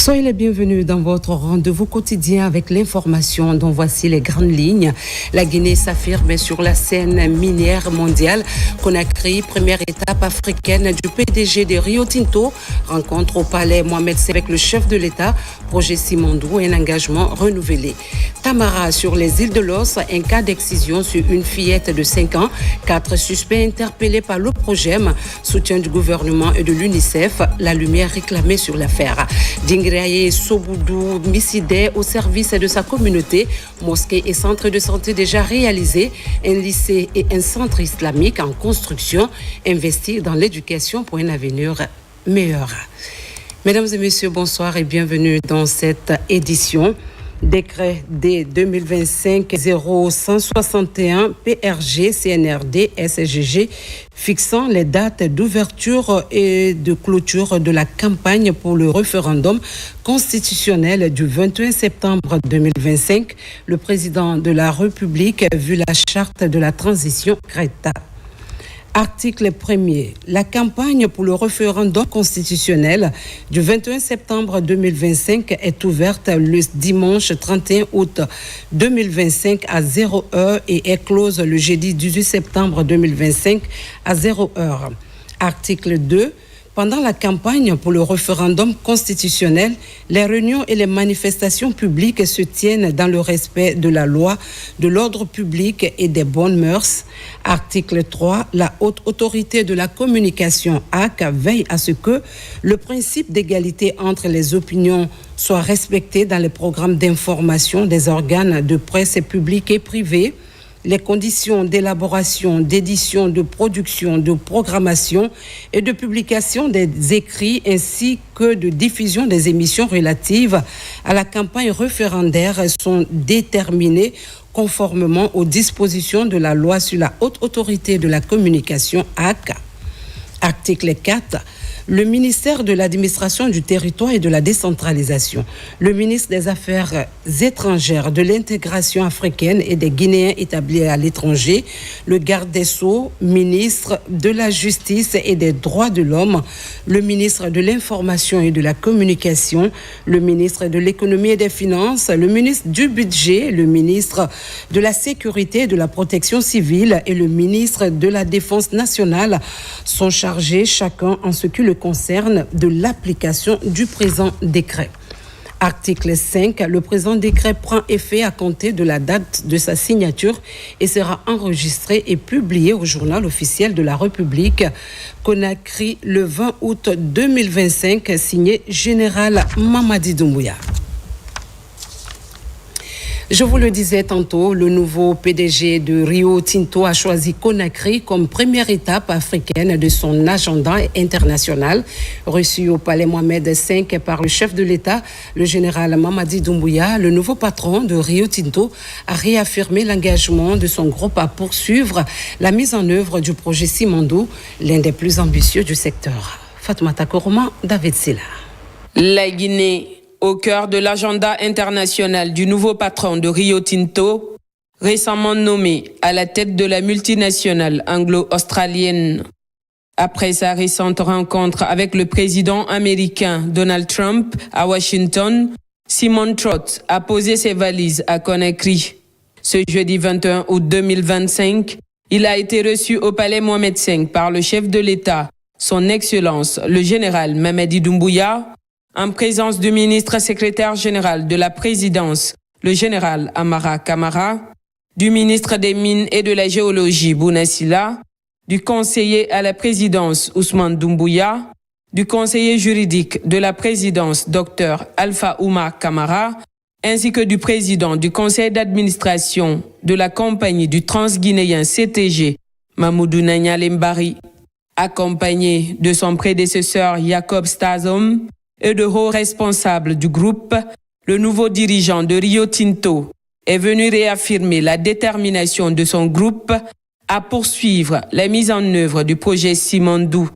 Soyez les bienvenus dans votre rendez-vous quotidien avec l'information dont voici les grandes lignes. La Guinée s'affirme sur la scène minière mondiale. Conakry, première étape africaine du PDG de Rio Tinto. Rencontre au palais Mohamed VI avec le chef de l'État. Projet Simandou, un engagement renouvelé. Tamara sur les îles de l'Os, un cas d'excision sur une fillette de 5 ans. 4 suspects interpellés par le Progem. Soutien du gouvernement et de l'UNICEF. La lumière réclamée sur l'affaire. Dingraye Soboudou Missidé au service de sa communauté. Mosquée et centre de santé déjà réalisés. Un lycée et un centre islamique en construction. Investir dans l'éducation pour un avenir meilleur. Mesdames et messieurs, bonsoir et bienvenue dans cette édition. Décret D 2025-0161 PRG CNRD SGG fixant les dates d'ouverture et de clôture de la campagne pour le référendum constitutionnel du 21 septembre 2025. Le président de la République vu la charte de la transition Greta. Article 1er. La campagne pour le référendum constitutionnel du 21 septembre 2025 est ouverte le dimanche 31 août 2025 à 0h et est close le jeudi 18 septembre 2025 à 0h. Article 2. Pendant la campagne pour le référendum constitutionnel, les réunions et les manifestations publiques se tiennent dans le respect de la loi, de l'ordre public et des bonnes mœurs. Article 3. La haute autorité de la communication HAC veille à ce que le principe d'égalité entre les opinions soit respecté dans les programmes d'information des organes de presse publics et privés. Les conditions d'élaboration, d'édition, de production, de programmation et de publication des écrits ainsi que de diffusion des émissions relatives à la campagne référendaire sont déterminées conformément aux dispositions de la loi sur la haute autorité de la communication HAC. Article 4. Le ministère de l'Administration du Territoire et de la Décentralisation, le ministre des Affaires étrangères, de l'intégration africaine et des Guinéens établis à l'étranger, le garde des Sceaux, ministre de la Justice et des Droits de l'Homme, le ministre de l'Information et de la Communication, le ministre de l'Économie et des Finances, le ministre du Budget, le ministre de la Sécurité et de la Protection civile et le ministre de la Défense nationale sont chargés chacun en ce qui le concerne de l'application du présent décret. Article 5. Le présent décret prend effet à compter de la date de sa signature et sera enregistré et publié au journal officiel de la République. Conakry, le 20 août 2025, signé Général Mamadi Doumbouya. Je vous le disais tantôt, le nouveau PDG de Rio Tinto a choisi Conakry comme première étape africaine de son agenda international. Reçu au palais Mohamed V par le chef de l'État, le général Mamadi Doumbouya, le nouveau patron de Rio Tinto a réaffirmé l'engagement de son groupe à poursuivre la mise en œuvre du projet Simandou, l'un des plus ambitieux du secteur. Fatoumata Koroma, David Silla. La Guinée, au cœur de l'agenda international du nouveau patron de Rio Tinto, récemment nommé à la tête de la multinationale anglo-australienne. Après sa récente rencontre avec le président américain Donald Trump à Washington, Simon Trott a posé ses valises à Conakry. Ce jeudi 21 août 2025, il a été reçu au palais Mohamed V par le chef de l'État, son Excellence le général Mamadi Doumbouya, en présence du ministre secrétaire général de la présidence, le général Amara Kamara, du ministre des Mines et de la Géologie, Bouna Silla, du conseiller à la présidence, Ousmane Doumbouya, du conseiller juridique de la présidence, Dr Alpha Oumar Kamara, ainsi que du président du conseil d'administration de la compagnie du Transguinéen CTG, Mamoudou Nanyale Mbari, accompagné de son prédécesseur Jacob Stazom, et de hauts responsables du groupe, le nouveau dirigeant de Rio Tinto est venu réaffirmer la détermination de son groupe à poursuivre la mise en œuvre du projet Simandou,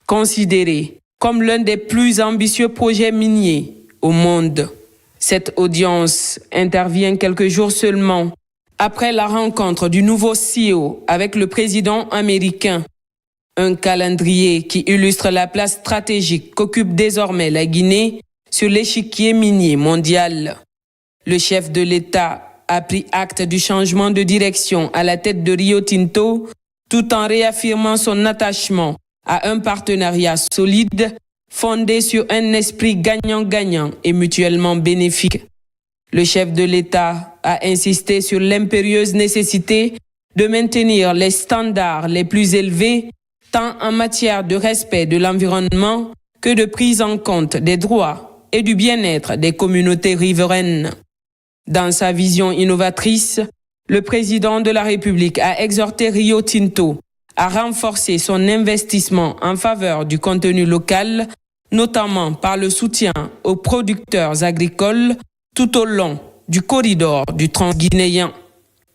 considéré comme l'un des plus ambitieux projets miniers au monde. Cette audience intervient quelques jours seulement après la rencontre du nouveau CEO avec le président américain. Un calendrier qui illustre la place stratégique qu'occupe désormais la Guinée sur l'échiquier minier mondial. Le chef de l'État a pris acte du changement de direction à la tête de Rio Tinto, tout en réaffirmant son attachement à un partenariat solide, fondé sur un esprit gagnant-gagnant et mutuellement bénéfique. Le chef de l'État a insisté sur l'impérieuse nécessité de maintenir les standards les plus élevés, tant en matière de respect de l'environnement que de prise en compte des droits et du bien-être des communautés riveraines. Dans sa vision innovatrice, le président de la République a exhorté Rio Tinto à renforcer son investissement en faveur du contenu local, notamment par le soutien aux producteurs agricoles tout au long du corridor du Transguinéen.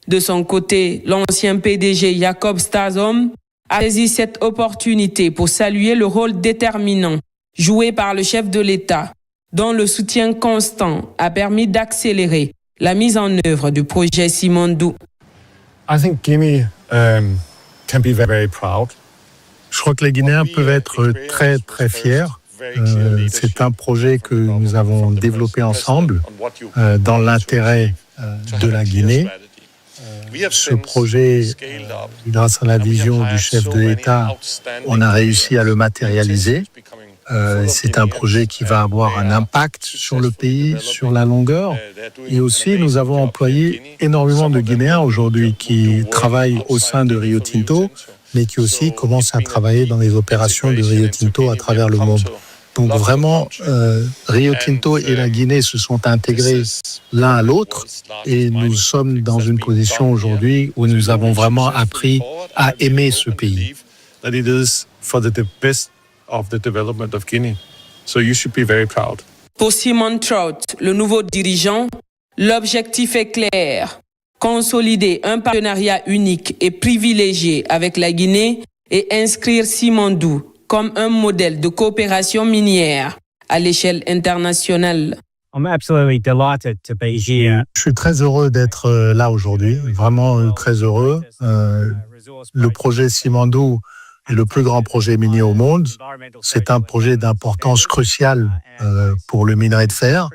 De son côté, l'ancien PDG Jacob Stasom a saisi cette opportunité pour saluer le rôle déterminant joué par le chef de l'État, dont le soutien constant a permis d'accélérer la mise en œuvre du projet Simandou. I think Guinea can be very proud. Je crois que les Guinéens peuvent être très très fiers. C'est un projet que nous avons développé ensemble dans l'intérêt de la Guinée. Ce projet, grâce à la vision du chef de l'État, on a réussi à le matérialiser. C'est un projet qui va avoir un impact sur le pays, sur la longueur. Et aussi, nous avons employé énormément de Guinéens aujourd'hui qui travaillent au sein de Rio Tinto, mais qui aussi commencent à travailler dans les opérations de Rio Tinto à travers le monde. Donc vraiment, Rio Tinto et la Guinée se sont intégrés l'un à l'autre et nous sommes dans une position aujourd'hui où nous avons vraiment appris à aimer ce pays. Of the development of Guinea. So you should be very proud. Pour Simon Trout, le nouveau dirigeant, l'objectif est clair: consolider un partenariat unique et privilégié avec la Guinée et inscrire Simandou comme un modèle de coopération minière à l'échelle internationale. I'm absolutely delighted to be here. Je suis très heureux d'être là aujourd'hui, vraiment très heureux. Le projet Simandou est le plus grand projet minier au monde. C'est un projet d'importance cruciale pour le minerai de fer.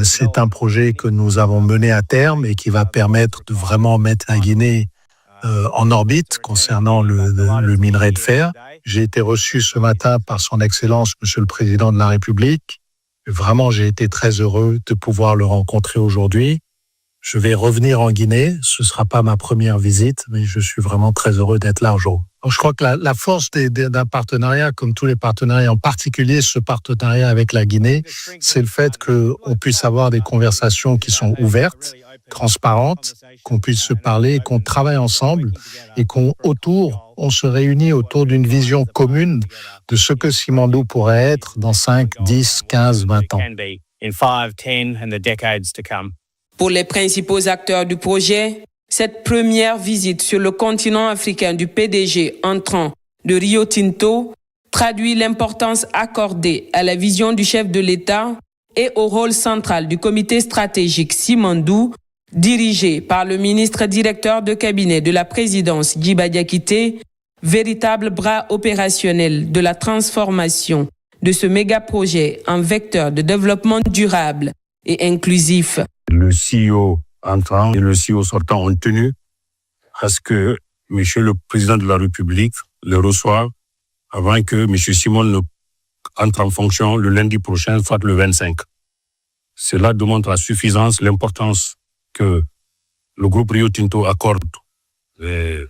C'est un projet que nous avons mené à terme et qui va permettre de vraiment mettre la Guinée en orbite concernant le minerai de fer. J'ai été reçu ce matin par son Excellence, Monsieur le Président de la République. Vraiment, j'ai été très heureux de pouvoir le rencontrer aujourd'hui. Je vais revenir en Guinée. Ce ne sera pas ma première visite, mais je suis vraiment très heureux d'être là aujourd'hui. Je crois que la force d'un partenariat, comme tous les partenariats, en particulier ce partenariat avec la Guinée, c'est le fait qu'on puisse avoir des conversations qui sont ouvertes, transparentes, qu'on puisse se parler, qu'on travaille ensemble et on se réunit autour d'une vision commune de ce que Simandou pourrait être dans 5, 10, 15, 20 ans. Pour les principaux acteurs du projet, cette première visite sur le continent africain du PDG entrant de Rio Tinto traduit l'importance accordée à la vision du chef de l'État et au rôle central du comité stratégique Simandou, dirigé par le ministre directeur de cabinet de la présidence Djiba Diakité, véritable bras opérationnel de la transformation de ce méga-projet en vecteur de développement durable et inclusif. Le CEO entrant et le CEO sortant ont tenu à ce que M. le Président de la République le reçoive avant que M. Simon ne entre en fonction le lundi prochain, soit le 25. Cela démontre à suffisance l'importance que le groupe Rio Tinto accorde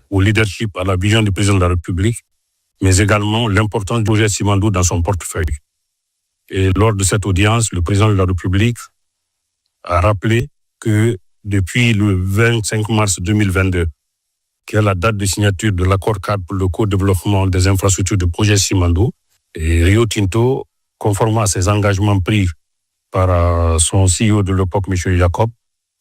au leadership, à la vision du Président de la République, mais également l'importance du projet Simandou dans son portefeuille. Et lors de cette audience, le Président de la République a rappelé que depuis le 25 mars 2022, qui est la date de signature de l'accord cadre pour le co-développement des infrastructures de projet Simandou, et Rio Tinto, conformément à ses engagements pris par son CEO de l'époque, M. Jacob,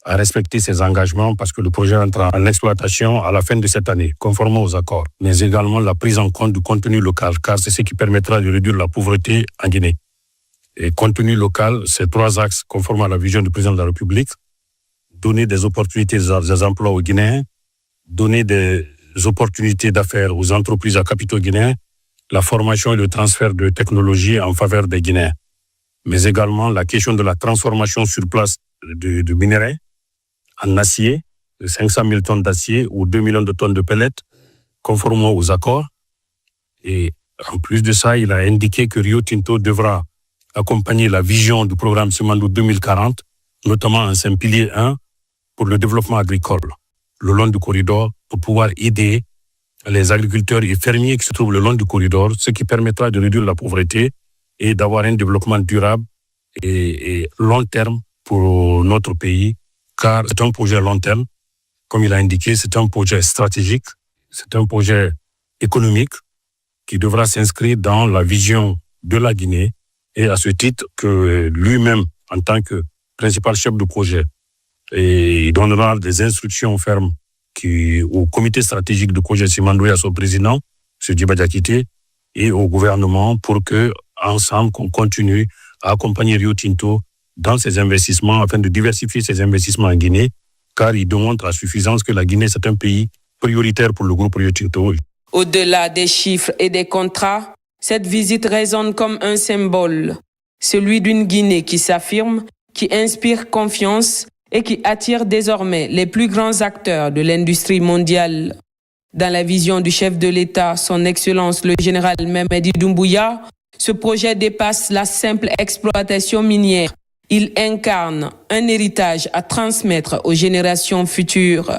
a respecté ses engagements parce que le projet entrera en exploitation à la fin de cette année, conformément aux accords, mais également la prise en compte du contenu local, car c'est ce qui permettra de réduire la pauvreté en Guinée. Et contenu local, c'est 3 axes conformément à la vision du Président de la République: donner des opportunités des emplois aux Guinéens, donner des opportunités d'affaires aux entreprises à capitaux guinéens, la formation et le transfert de technologies en faveur des Guinéens. mais également la question de la transformation sur place de minerais en acier, de 500 000 tonnes d'acier ou 2 millions de tonnes de pellets, conformément aux accords. Et en plus de ça, il a indiqué que Rio Tinto devra accompagner la vision du programme Simandou 2040, notamment en 5 piliers 1 pour le développement agricole, le long du corridor, pour pouvoir aider les agriculteurs et fermiers qui se trouvent le long du corridor, ce qui permettra de réduire la pauvreté et d'avoir un développement durable et long terme pour notre pays, car c'est un projet long terme. Comme il a indiqué, c'est un projet stratégique, c'est un projet économique qui devra s'inscrire dans la vision de la Guinée et à ce titre que lui-même, en tant que principal chef de projet, et il donnera des instructions fermes au comité stratégique du projet Simandou et à son président, M. Djiba Diakité, et au gouvernement pour que, ensemble, qu'on continue à accompagner Rio Tinto dans ses investissements afin de diversifier ses investissements en Guinée, car il démontre à suffisance que la Guinée, c'est un pays prioritaire pour le groupe Rio Tinto. Au-delà des chiffres et des contrats, cette visite résonne comme un symbole, celui d'une Guinée qui s'affirme, qui inspire confiance et qui attire désormais les plus grands acteurs de l'industrie mondiale. Dans la vision du chef de l'État, son Excellence le général Mamadi Doumbouya, ce projet dépasse la simple exploitation minière. Il incarne un héritage à transmettre aux générations futures.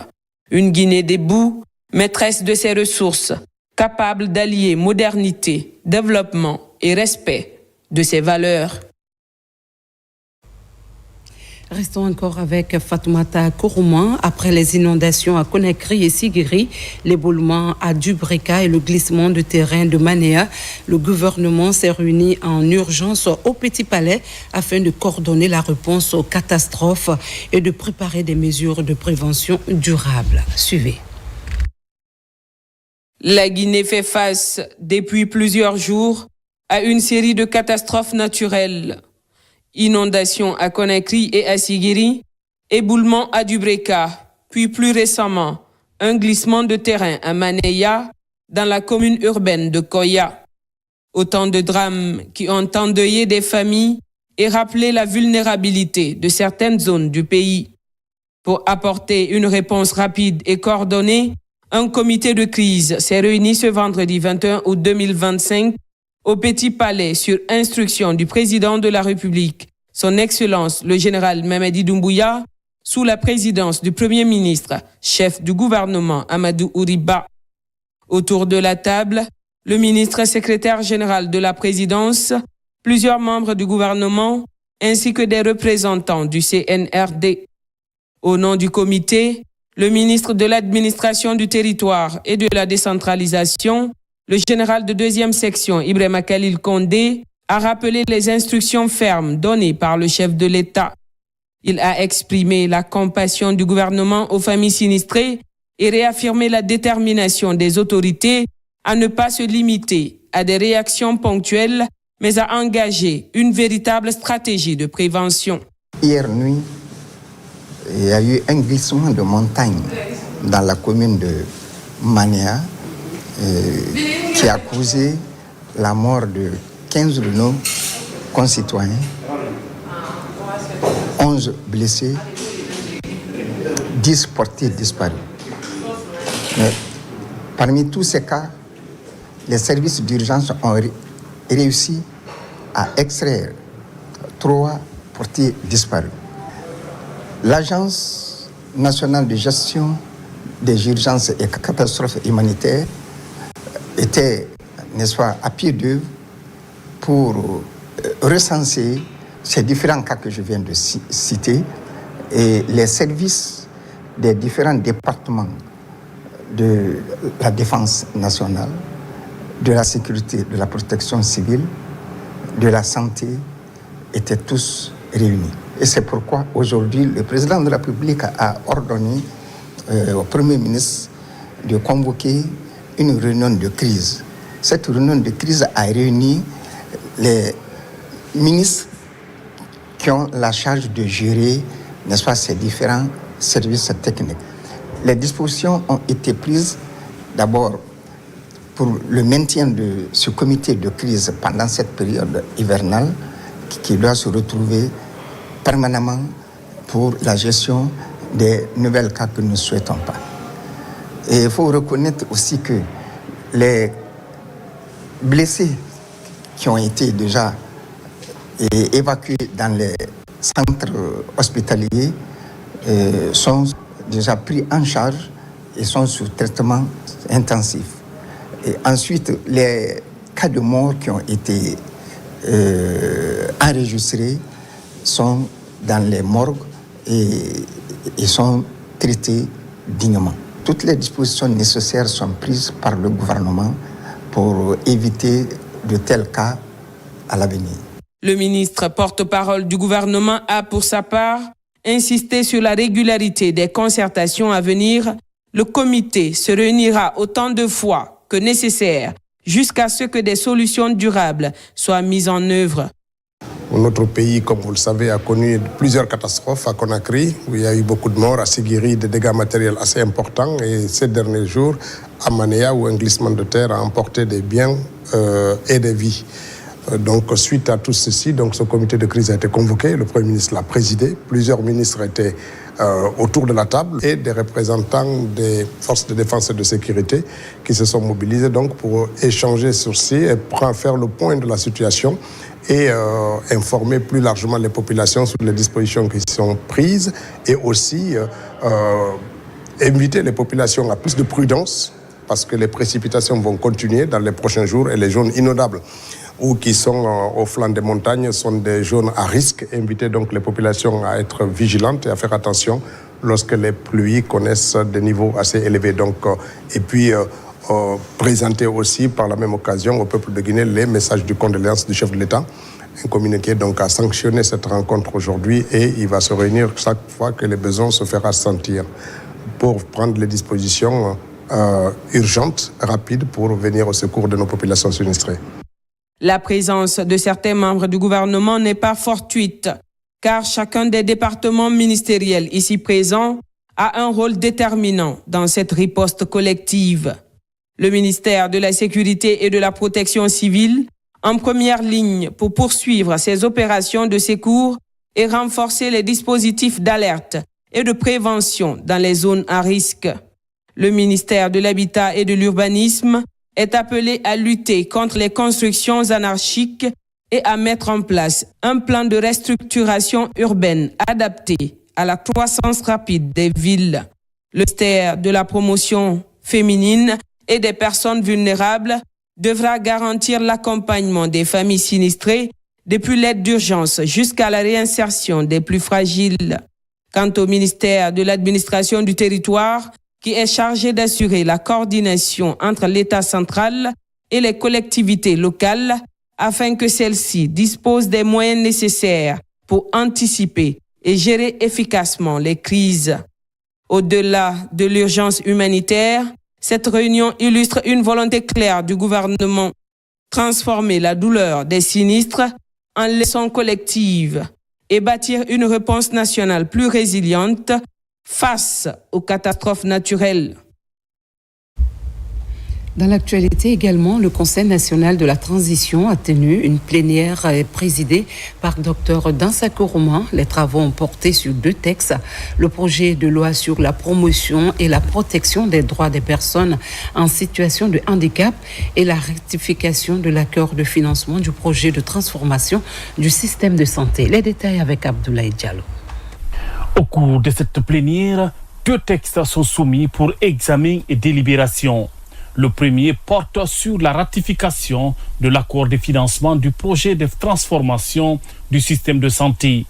Une Guinée debout, maîtresse de ses ressources, capable d'allier modernité, développement et respect de ses valeurs. Restons encore avec Fatoumata Kourouman. Après les inondations à Conakry et Sigiri, l'éboulement à Dubreka et le glissement de terrain de Manéa, le gouvernement s'est réuni en urgence au Petit Palais afin de coordonner la réponse aux catastrophes et de préparer des mesures de prévention durables. Suivez. La Guinée fait face depuis plusieurs jours à une série de catastrophes naturelles. Inondations à Conakry et à Sigiri, éboulement à Dubreka, puis plus récemment, un glissement de terrain à Manéa, dans la commune urbaine de Koya. Autant de drames qui ont endeuillé des familles et rappelé la vulnérabilité de certaines zones du pays. Pour apporter une réponse rapide et coordonnée, un comité de crise s'est réuni ce vendredi 21 août 2025 au Petit Palais sur instruction du président de la République, son Excellence le général Mamadi Doumbouya, sous la présidence du Premier ministre, chef du gouvernement Amadou Ouriba. Autour de la table, le ministre secrétaire général de la présidence, plusieurs membres du gouvernement, ainsi que des représentants du CNRD. Au nom du comité, le ministre de l'administration du territoire et de la décentralisation, le général de 2e section, Ibrahima Khalil Condé, a rappelé les instructions fermes données par le chef de l'État. Il a exprimé la compassion du gouvernement aux familles sinistrées et réaffirmé la détermination des autorités à ne pas se limiter à des réactions ponctuelles, mais à engager une véritable stratégie de prévention. Hier nuit, il y a eu un glissement de montagne dans la commune de Manéa qui a causé la mort de 15 de nos concitoyens, 11 blessés, 10 portés disparus. Mais parmi tous ces cas, les services d'urgence ont réussi à extraire 3 portés disparus. L'Agence nationale de gestion des urgences et catastrophes humanitaires était, n'est-ce pas, à pied d'œuvre pour recenser ces différents cas que je viens de citer et les services des différents départements de la défense nationale, de la sécurité, de la protection civile, de la santé étaient tous réunis. Et c'est pourquoi aujourd'hui le président de la République a ordonné au Premier ministre de convoquer une réunion de crise. Cette réunion de crise a réuni les ministres qui ont la charge de gérer, n'est-ce pas, ces différents services techniques. Les dispositions ont été prises d'abord pour le maintien de ce comité de crise pendant cette période hivernale qui doit se retrouver permanemment pour la gestion des nouvelles cas que nous ne souhaitons pas. Et il faut reconnaître aussi que les blessés qui ont été déjà évacués dans les centres hospitaliers sont déjà pris en charge et sont sous traitement intensif. Et ensuite, les cas de mort qui ont été enregistrés sont dans les morgues et sont traités dignement. Toutes les dispositions nécessaires sont prises par le gouvernement pour éviter de tels cas à l'avenir. Le ministre porte-parole du gouvernement a, pour sa part, insisté sur la régularité des concertations à venir. Le comité se réunira autant de fois que nécessaire jusqu'à ce que des solutions durables soient mises en œuvre. Notre pays, comme vous le savez, a connu plusieurs catastrophes à Conakry, où il y a eu beaucoup de morts, à Sigiri, des dégâts matériels assez importants. Et ces derniers jours, à Manéa, où un glissement de terre a emporté des biens et des vies. Donc, suite à tout ceci, donc, ce comité de crise a été convoqué. Le Premier ministre l'a présidé. Plusieurs ministres étaient autour de la table et des représentants des forces de défense et de sécurité qui se sont mobilisés donc, pour échanger sur ci et faire le point de la situation et informer plus largement les populations sur les dispositions qui sont prises et aussi inviter les populations à plus de prudence parce que les précipitations vont continuer dans les prochains jours et les zones inondables ou qui sont au flanc des montagnes sont des zones à risque. Inviter donc les populations à être vigilantes et à faire attention lorsque les pluies connaissent des niveaux assez élevés. Donc, et puis présenter aussi par la même occasion au peuple de Guinée les messages de condoléances du chef de l'État. Un communiqué donc a sanctionné cette rencontre aujourd'hui et il va se réunir chaque fois que les besoins se feront sentir pour prendre les dispositions urgentes, rapides pour venir au secours de nos populations sinistrées. La présence de certains membres du gouvernement n'est pas fortuite, car chacun des départements ministériels ici présents a un rôle déterminant dans cette riposte collective. Le ministère de la Sécurité et de la Protection civile, en première ligne pour poursuivre ses opérations de secours et renforcer les dispositifs d'alerte et de prévention dans les zones à risque. Le ministère de l'Habitat et de l'Urbanisme est appelé à lutter contre les constructions anarchiques et à mettre en place un plan de restructuration urbaine adapté à la croissance rapide des villes. Le ministère de la Promotion féminine et des personnes vulnérables devra garantir l'accompagnement des familles sinistrées depuis l'aide d'urgence jusqu'à la réinsertion des plus fragiles. Quant au ministère de l'Administration du territoire, qui est chargé d'assurer la coordination entre l'État central et les collectivités locales afin que celles-ci disposent des moyens nécessaires pour anticiper et gérer efficacement les crises. Au-delà de l'urgence humanitaire, cette réunion illustre une volonté claire du gouvernement: transformer la douleur des sinistres en leçon collective et bâtir une réponse nationale plus résiliente face aux catastrophes naturelles. Dans l'actualité également, le Conseil national de la transition a tenu une plénière présidée par Dr Dansako Rouman. Les travaux ont porté sur 2 textes, le projet de loi sur la promotion et la protection des droits des personnes en situation de handicap et la rectification de l'accord de financement du projet de transformation du système de santé. Les détails avec Abdoulaye Diallo. Au cours de cette plénière, 2 textes sont soumis pour examen et délibération. Le premier porte sur la ratification de l'accord de financement du projet de transformation du système de santé.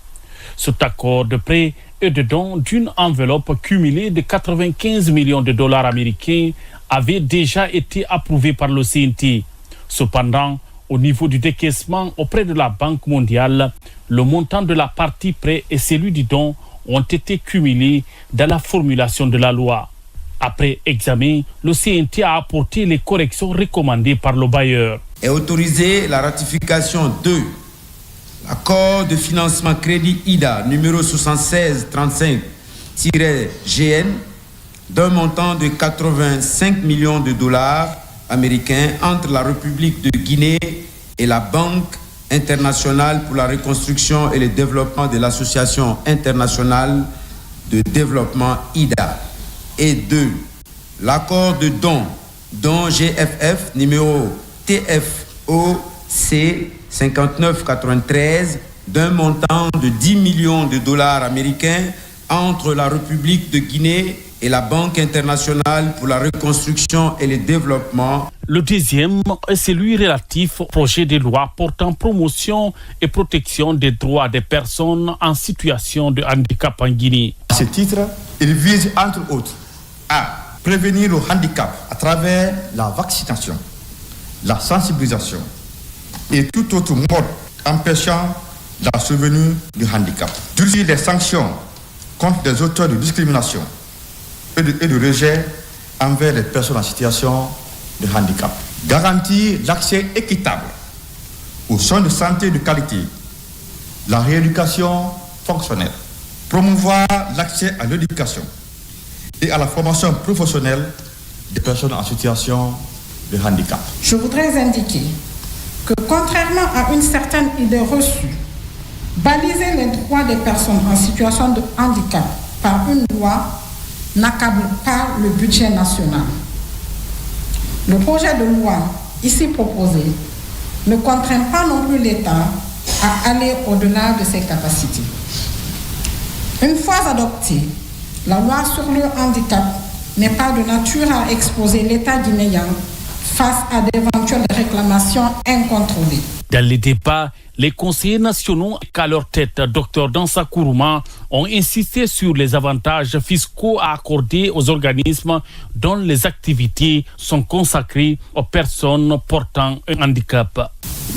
Cet accord de prêt et de don d'une enveloppe cumulée de 95 millions de dollars américains avait déjà été approuvé par le CNT. Cependant, au niveau du décaissement auprès de la Banque mondiale, le montant de la partie prêt et celui du don ont été cumulés dans la formulation de la loi. Après examen, le CNT a apporté les corrections recommandées par le bailleur. Et autorisé la ratification de l'accord de financement crédit IDA numéro 7635-GN d'un montant de 85 millions de dollars américains entre la République de Guinée et la Banque internationale pour la reconstruction et le développement de l'Association internationale de développement IDA. Et 2. L'accord de don GFF numéro TFOC 5993 d'un montant de 10 millions de dollars américains entre la République de Guinée et la Banque internationale pour la reconstruction et le développement. Le deuxième est celui relatif au projet de loi portant promotion et protection des droits des personnes en situation de handicap en Guinée. À ce titre, il vise entre autres à prévenir le handicap à travers la vaccination, la sensibilisation et tout autre mode empêchant la survenue du handicap. Durcir les sanctions contre les auteurs de discrimination et de rejet envers les personnes en situation de handicap. Garantir l'accès équitable aux soins de santé de qualité, la rééducation fonctionnelle, promouvoir l'accès à l'éducation et à la formation professionnelle des personnes en situation de handicap. Je voudrais indiquer que contrairement à une certaine idée reçue, baliser les droits des personnes en situation de handicap par une loi n'accable pas le budget national. Le projet de loi ici proposé ne contraint pas non plus l'État à aller au-delà de ses capacités. Une fois adoptée, la loi sur le handicap n'est pas de nature à exposer l'État guinéen face à d'éventuelles réclamations incontrôlées. Dans les débats, les conseillers nationaux qu'à leur tête, Dr Dansa Kourouma, ont insisté sur les avantages fiscaux à accorder aux organismes dont les activités sont consacrées aux personnes portant un handicap.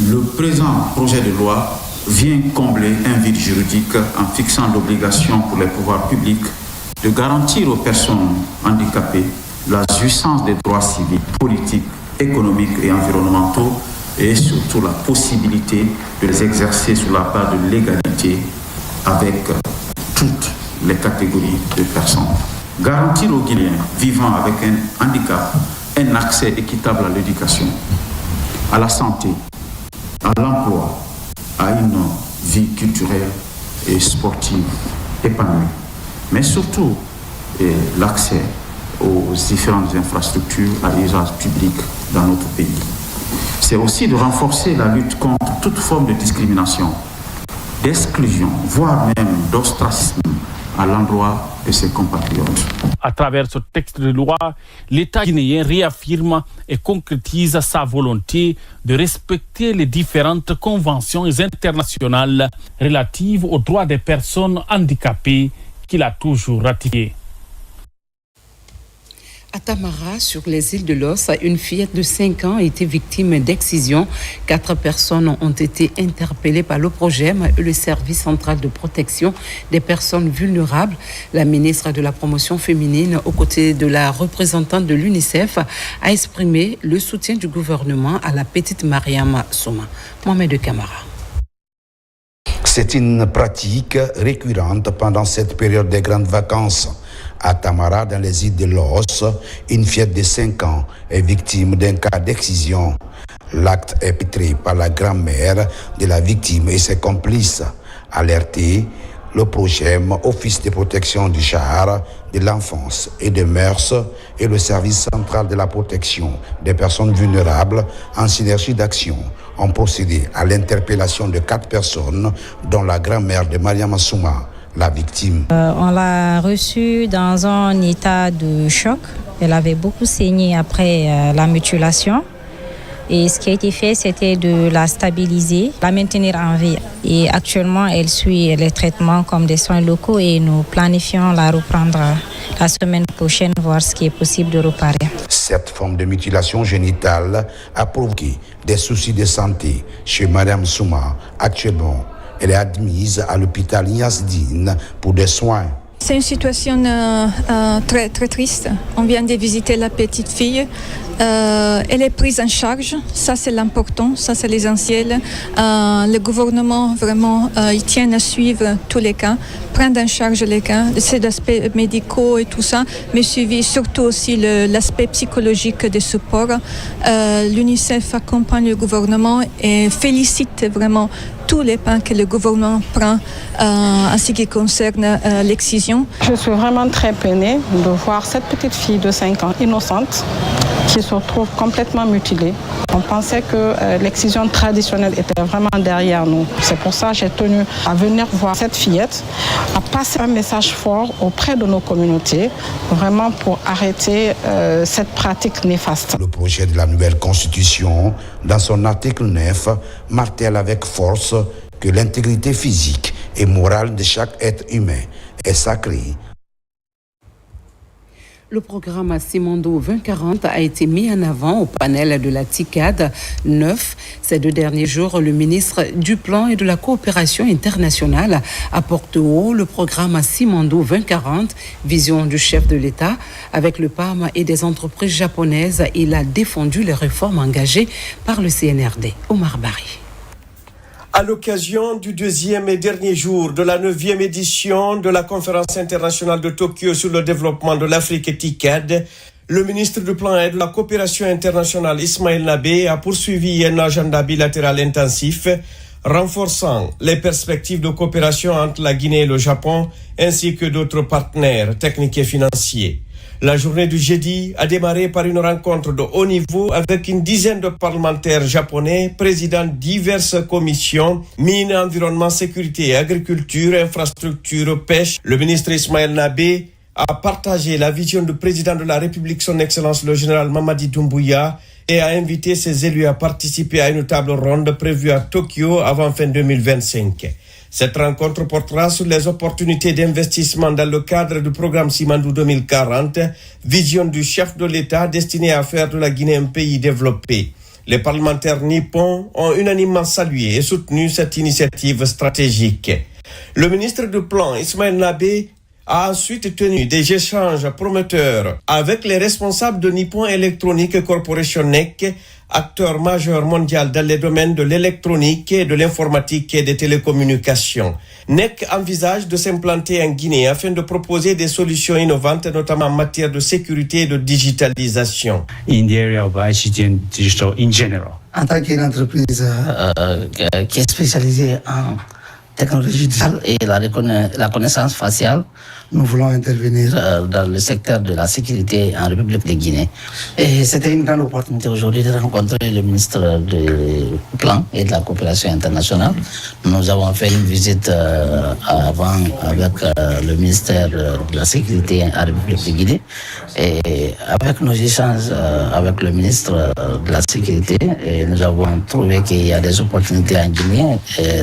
Le présent projet de loi vient combler un vide juridique en fixant l'obligation pour les pouvoirs publics de garantir aux personnes handicapées la jouissance des droits civiques, politiques, économiques et environnementaux et surtout la possibilité de les exercer sous la base de l'égalité avec toutes les catégories de personnes. Garantir aux Guinéens vivant avec un handicap un accès équitable à l'éducation, à la santé, à l'emploi, à une vie culturelle et sportive épanouie, mais surtout l'accès aux différentes infrastructures à usage public dans notre pays. C'est aussi de renforcer la lutte contre toute forme de discrimination, d'exclusion, voire même d'ostracisme à l'endroit de ses compatriotes. À travers ce texte de loi, l'État guinéen réaffirme et concrétise sa volonté de respecter les différentes conventions internationales relatives aux droits des personnes handicapées qu'il a toujours ratifiées. À Tamara, sur les îles de Los, une fillette de 5 ans a été victime d'excision. 4 personnes ont été interpellées par le PROGEM et le service central de protection des personnes vulnérables. La ministre de la Promotion féminine, aux côtés de la représentante de l'UNICEF, a exprimé le soutien du gouvernement à la petite Mariama Souma. Mohamed Kamara. C'est une pratique récurrente pendant cette période des grandes vacances. À Tamara, dans les îles de Los, une fillette de 5 ans est victime d'un cas d'excision. L'acte est perpétré par la grand-mère de la victime et ses complices. Alerté, le PROGEM, Office de protection du genre, de l'enfance et des mœurs et le service central de la protection des personnes vulnérables en synergie d'action ont procédé à l'interpellation de 4 personnes, dont la grand-mère de Mariama Souma, la victime. On l'a reçue dans un état de choc. Elle avait beaucoup saigné après la mutilation. Et ce qui a été fait, c'était de la stabiliser, la maintenir en vie. Et actuellement, elle suit les traitements comme des soins locaux et nous planifions la reprendre la semaine prochaine, voir ce qui est possible de réparer. Cette forme de mutilation génitale a provoqué des soucis de santé chez Mariama Souma. Actuellement, elle est admise à l'hôpital Niasdine pour des soins. C'est une situation très, très triste. On vient de visiter la petite fille. elle est prise en charge, ça c'est l'important, ça c'est l'essentiel. Le gouvernement vraiment, il tient à suivre tous les cas, prendre en charge les cas, ces aspects médicaux et tout ça, mais suivi surtout aussi l'aspect psychologique des supports. L'UNICEF accompagne le gouvernement et félicite vraiment tous les pas que le gouvernement prend en ce qui concerne l'excision. Je suis vraiment très peinée de voir cette petite fille de 5 ans, innocente, qui se retrouve complètement mutilée. On pensait que l'excision traditionnelle était vraiment derrière nous. C'est pour ça que j'ai tenu à venir voir cette fillette, à passer un message fort auprès de nos communautés, vraiment pour arrêter cette pratique néfaste. Le projet de la nouvelle constitution, dans son article 9, martèle avec force que l'intégrité physique et morale de chaque être humain est sacrée. Le programme Simondo 2040 a été mis en avant au panel de la TICAD 9. Ces 2 derniers jours, le ministre du Plan et de la Coopération internationale a porté haut le programme Simondo 2040, vision du chef de l'État. Avec le PAM et des entreprises japonaises, il a défendu les réformes engagées par le CNRD. Omar Bari. À l'occasion du 2e et dernier jour de la 9e édition de la conférence internationale de Tokyo sur le développement de l'Afrique TICAD, le ministre du Plan et de la Coopération internationale Ismaël Nabé a poursuivi un agenda bilatéral intensif, renforçant les perspectives de coopération entre la Guinée et le Japon, ainsi que d'autres partenaires techniques et financiers. La journée du jeudi a démarré par une rencontre de haut niveau avec une dizaine de parlementaires japonais, présidents de diverses commissions, mines, environnement, sécurité, agriculture, infrastructure, pêche. Le ministre Ismaël Nabé a partagé la vision du président de la République, son Excellence le général Mamadi Doumbouya, et a invité ses élus à participer à une table ronde prévue à Tokyo avant fin 2025. Cette rencontre portera sur les opportunités d'investissement dans le cadre du programme Simandou 2040, vision du chef de l'État destinée à faire de la Guinée un pays développé. Les parlementaires nippons ont unanimement salué et soutenu cette initiative stratégique. Le ministre du Plan, Ismaël Nabé, a ensuite tenu des échanges prometteurs avec les responsables de Nippon Electronic Corporation NEC, acteur majeur mondial dans les domaines de l'électronique, de l'informatique et des télécommunications. NEC envisage de s'implanter en Guinée afin de proposer des solutions innovantes, notamment en matière de sécurité et de digitalisation. In the area of ICT and digital in general. En tant qu'une entreprise qui est spécialisée en technologie digitale et la connaissance faciale, nous voulons intervenir dans le secteur de la sécurité en République de Guinée. Et c'était une grande opportunité aujourd'hui de rencontrer le ministre du Plan et de la Coopération internationale. Nous avons fait une visite avant avec le ministère de la Sécurité en République de Guinée. Et avec nos échanges avec le ministre de la Sécurité, et nous avons trouvé qu'il y a des opportunités en Guinée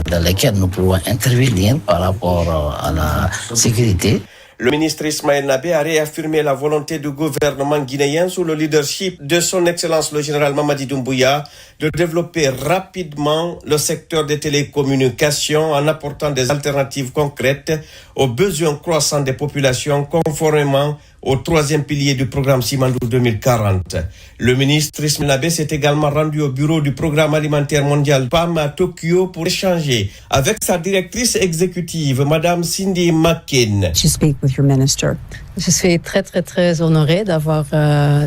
dans lesquelles nous pouvons intervenir par rapport à la sécurité. Le ministre Ismaël Nabé a réaffirmé la volonté du gouvernement guinéen sous le leadership de son Excellence le général Mamadi Doumbouya de développer rapidement le secteur des télécommunications en apportant des alternatives concrètes aux besoins croissants des populations conformément au 3e pilier du programme Simandou 2040. Le ministre Ismaël Nabé s'est également rendu au bureau du programme alimentaire mondial PAM à Tokyo pour échanger avec sa directrice exécutive, Madame Cindy McCain. To speak with your minister. Je suis très honorée d'avoir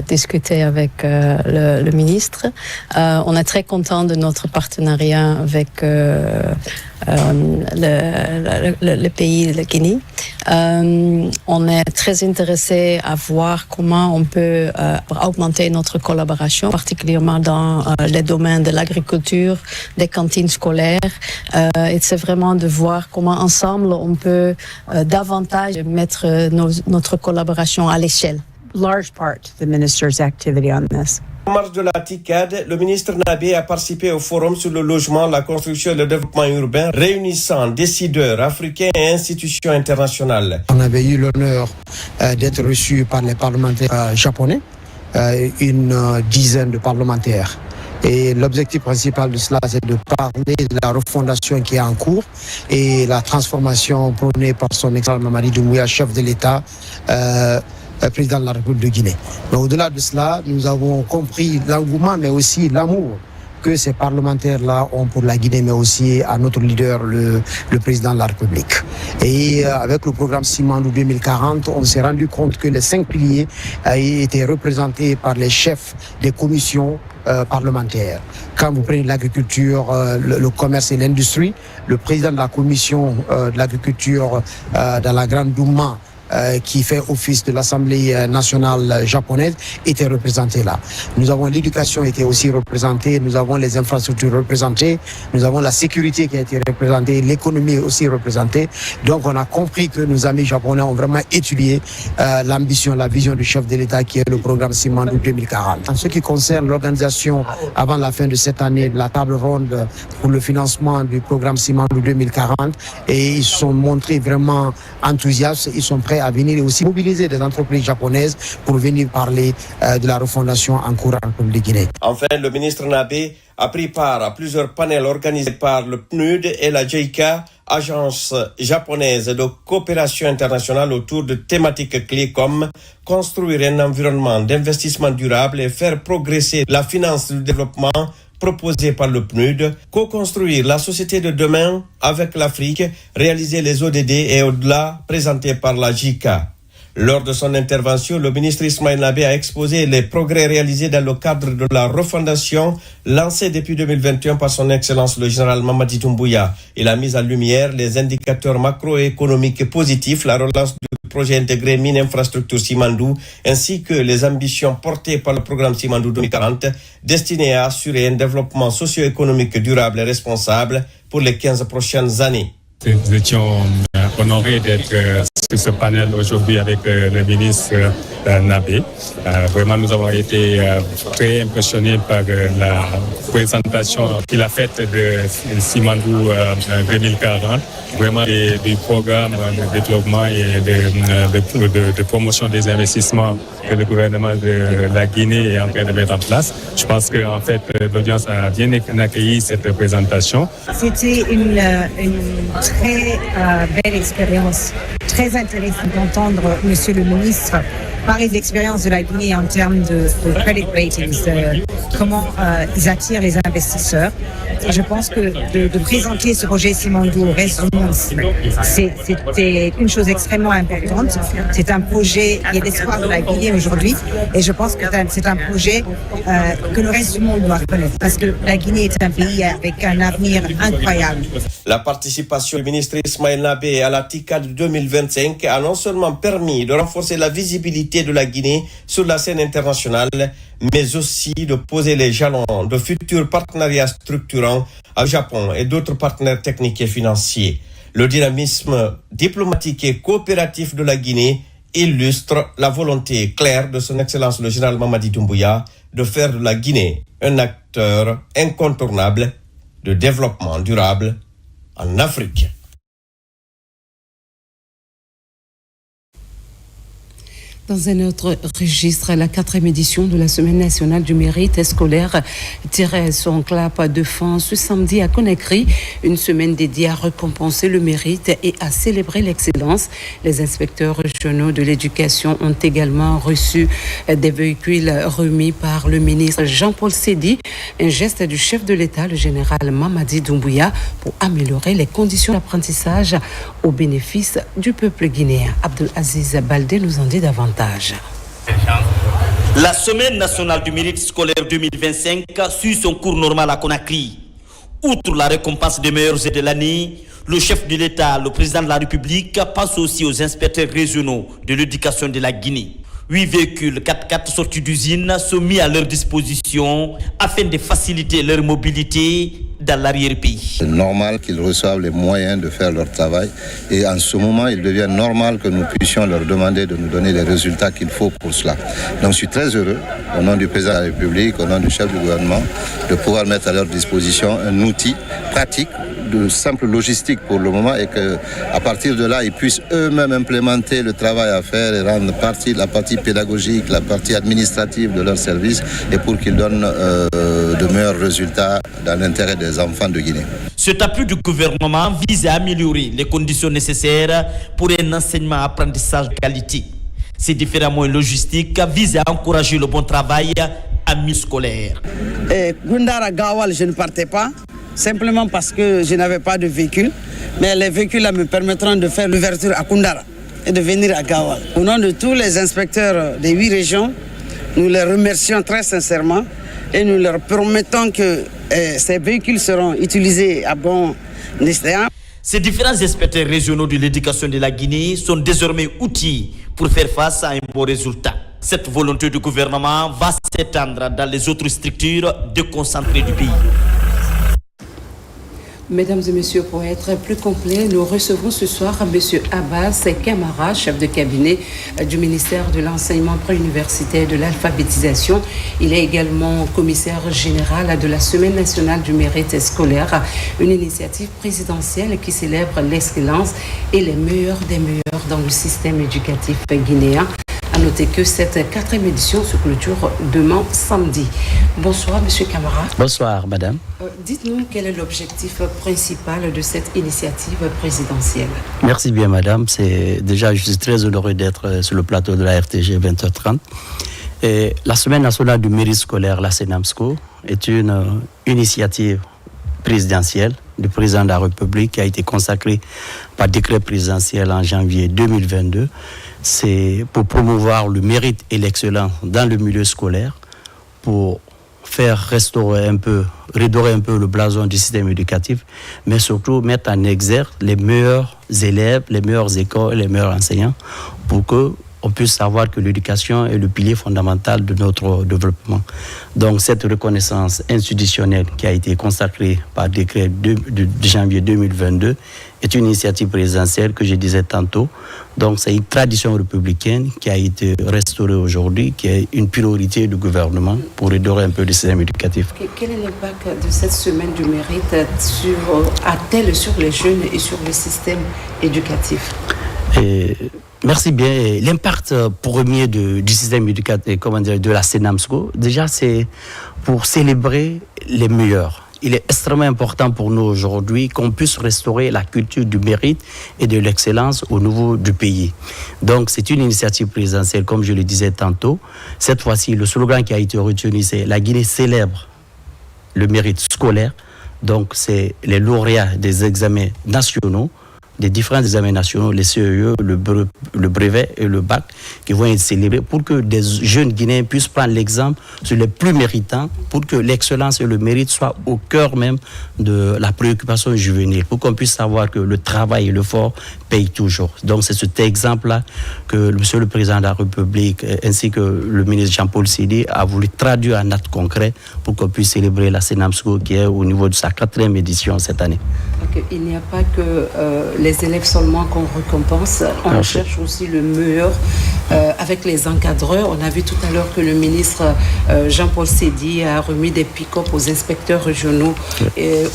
discuté avec le ministre. On est très content de notre partenariat avec le pays de la Guinée. On est très intéressé à voir comment on peut augmenter notre collaboration, particulièrement dans les domaines de l'agriculture, des cantines scolaires. Et c'est vraiment de voir comment ensemble on peut davantage mettre notre collaboration à l'échelle. Large part the minister's activity on this. En marge de la TICAD, le ministre Nabé a participé au forum sur le logement, la construction et le développement urbain, réunissant décideurs africains et institutions internationales. On avait eu l'honneur d'être reçu par les parlementaires japonais, une dizaine de parlementaires. Et l'objectif principal de cela, c'est de parler de la refondation qui est en cours et la transformation prônée par son excellence Mamadi Doumbouya, chef de l'État, président de la République de Guinée. Mais au-delà de cela, nous avons compris l'engouement, mais aussi l'amour que ces parlementaires-là ont pour la Guinée, mais aussi à notre leader, le président de la République. Et avec le programme Simandou 2040, on s'est rendu compte que les 5 piliers étaient représentés par les chefs des commissions parlementaires. Quand vous prenez l'agriculture, le commerce et l'industrie, le président de la commission de l'agriculture dans la Grande Douma, qui fait office de l'Assemblée nationale japonaise, était représenté là. Nous avons l'éducation était aussi représentée, nous avons les infrastructures représentées, nous avons la sécurité qui a été représentée, l'économie aussi représentée. Donc on a compris que nos amis japonais ont vraiment étudié l'ambition, la vision du chef de l'État qui est le programme Simandou 2040. En ce qui concerne l'organisation avant la fin de cette année de la table ronde pour le financement du programme Simandou 2040, et ils se sont montrés vraiment enthousiastes, ils sont prêts à venir et aussi mobiliser des entreprises japonaises pour venir parler de la refondation en cours en République de Guinée. Enfin, le ministre Nabé a pris part à plusieurs panels organisés par le PNUD et la JICA, agence japonaise de coopération internationale, autour de thématiques clés comme construire un environnement d'investissement durable et faire progresser la finance du développement proposé par le PNUD, co-construire la société de demain avec l'Afrique, réaliser les ODD et au-delà présentés par la JICA. Lors de son intervention, le ministre Ismaël Nabé a exposé les progrès réalisés dans le cadre de la refondation lancée depuis 2021 par son Excellence le général Mamadi Doumbouya. Il a mis en lumière les indicateurs macroéconomiques positifs, la relance du projet intégré mine infrastructure Simandou, ainsi que les ambitions portées par le programme Simandou 2040, destiné à assurer un développement socio-économique durable et responsable pour les 15 prochaines années. Nous étions honorés d'être sur ce panel aujourd'hui avec le ministre Nabé. Vraiment, nous avons été très impressionnés par la présentation qu'il a faite de Simandou 2040. Vraiment du programme de développement et de promotion des investissements que le gouvernement de la Guinée est en train de mettre en place. Je pense qu'en fait, l'audience a bien accueilli cette présentation. C'était une très belle expérience, très intéressant d'entendre Monsieur le ministre parler de l'expérience de la Guinée en termes de credit ratings, comment ils attirent les investisseurs. Et je pense que de présenter ce projet Simandou au reste du monde, c'était une chose extrêmement importante. C'est un projet qui est l'espoir de la Guinée aujourd'hui, et je pense que c'est un projet que le reste du monde doit connaître, parce que la Guinée est un pays avec un avenir incroyable. La participation du ministre Ismaël Nabé à la TICAD 2025 a non seulement permis de renforcer la visibilité de la Guinée sur la scène internationale, mais aussi de poser les jalons de futurs partenariats structurants avec le Japon et d'autres partenaires techniques et financiers. Le dynamisme diplomatique et coopératif de la Guinée illustre la volonté claire de son Excellence le général Mamadi Doumbouya de faire de la Guinée un acteur incontournable de développement durable en Afrique. Dans un autre registre, la 4e édition de la Semaine nationale du mérite scolaire tirait son clap de fin ce samedi à Conakry. Une semaine dédiée à récompenser le mérite et à célébrer l'excellence. Les inspecteurs régionaux de l'éducation ont également reçu des véhicules remis par le ministre Jean-Paul Sédi. Un geste du chef de l'État, le général Mamadi Doumbouya, pour améliorer les conditions d'apprentissage au bénéfice du peuple guinéen. Abdul Aziz Baldé nous en dit davantage. La Semaine nationale du mérite scolaire 2025 suit son cours normal à Conakry. Outre la récompense des meilleurs de l'année, le chef de l'État, le président de la République, pense aussi aux inspecteurs régionaux de l'éducation de la Guinée. 8 véhicules 4x4 sortis d'usine sont mis à leur disposition afin de faciliter leur mobilité dans l'arrière-pays. C'est normal qu'ils reçoivent les moyens de faire leur travail, et en ce moment, il devient normal que nous puissions leur demander de nous donner les résultats qu'il faut pour cela. Donc je suis très heureux, au nom du président de la République, au nom du chef du gouvernement, de pouvoir mettre à leur disposition un outil pratique de simple logistique pour le moment, et qu'à partir de là, ils puissent eux-mêmes implémenter le travail à faire et rendre la partie pédagogique, la partie administrative de leur service, et pour qu'ils donnent de meilleurs résultats dans l'intérêt des enfants de Guinée. Cet appui du gouvernement vise à améliorer les conditions nécessaires pour un enseignement-apprentissage de qualité. Ces différents moyens logistiques visent à encourager le bon travail à milieu scolaire. Gundara Gawal, je ne partais pas, simplement parce que je n'avais pas de véhicule. Mais les véhicules me permettront de faire l'ouverture à Kundara et de venir à Gawal. Au nom de tous les inspecteurs des 8 régions, nous les remercions très sincèrement et nous leur promettons que ces véhicules seront utilisés à bon escient. Ces différents inspecteurs régionaux de l'éducation de la Guinée sont désormais outils pour faire face à un bon résultat. Cette volonté du gouvernement va s'étendre dans les autres structures déconcentrées du pays. Mesdames et messieurs, pour être plus complet, nous recevons ce soir M. Abbas Kamara, chef de cabinet du ministère de l'Enseignement préuniversitaire et de l'Alphabétisation. Il est également commissaire général de la Semaine nationale du mérite scolaire, une initiative présidentielle qui célèbre l'excellence et les meilleurs des meilleurs dans le système éducatif guinéen. À noter que cette 4e édition se clôture demain samedi. Bonsoir, M. Kamara. Bonsoir, madame. Dites-nous quel est l'objectif principal de cette initiative présidentielle. Merci bien, madame. Je suis très honoré d'être sur le plateau de la RTG 20h30. Et la Semaine nationale du mérite scolaire, la SENAMSCO, est une initiative présidentielle du président de la République qui a été consacrée par décret présidentiel en janvier 2022. C'est pour promouvoir le mérite et l'excellence dans le milieu scolaire, pour faire redorer un peu le blason du système éducatif, mais surtout mettre en exergue les meilleurs élèves, les meilleures écoles et les meilleurs enseignants pour qu'on puisse savoir que l'éducation est le pilier fondamental de notre développement. Donc cette reconnaissance institutionnelle qui a été consacrée par décret de janvier 2022 est une initiative présidentielle que je disais tantôt. Donc c'est une tradition républicaine qui a été restaurée aujourd'hui, qui est une priorité du gouvernement pour redorer un peu le système éducatif. Quel est l'impact de cette semaine du mérite a-t-elle sur les jeunes et sur le système éducatif? Merci bien. L'impact premier du système éducatif, de la SENAMSCO, déjà c'est pour célébrer les meilleurs. Il est extrêmement important pour nous aujourd'hui qu'on puisse restaurer la culture du mérite et de l'excellence au niveau du pays. Donc c'est une initiative présidentielle, comme je le disais tantôt. Cette fois-ci, le slogan qui a été retenu, c'est « La Guinée célèbre le mérite scolaire ». Donc c'est les lauréats des examens nationaux, des différents examens nationaux, les CEE, le brevet et le bac, qui vont être célébrés pour que des jeunes Guinéens puissent prendre l'exemple sur les plus méritants, pour que l'excellence et le mérite soient au cœur même de la préoccupation juvénile, pour qu'on puisse savoir que le travail et l'effort payent toujours. Donc c'est cet exemple-là que Monsieur le Président de la République ainsi que le ministre Jean-Paul Sidi a voulu traduire en actes concrets pour qu'on puisse célébrer la SENAMSCO qui est au niveau de sa 4e édition cette année. Donc, il n'y a pas que les élèves seulement qu'on récompense, on cherche aussi le meilleur avec les encadreurs. On a vu tout à l'heure que le ministre Jean-Paul Sidi a remis des pick-up aux inspecteurs régionaux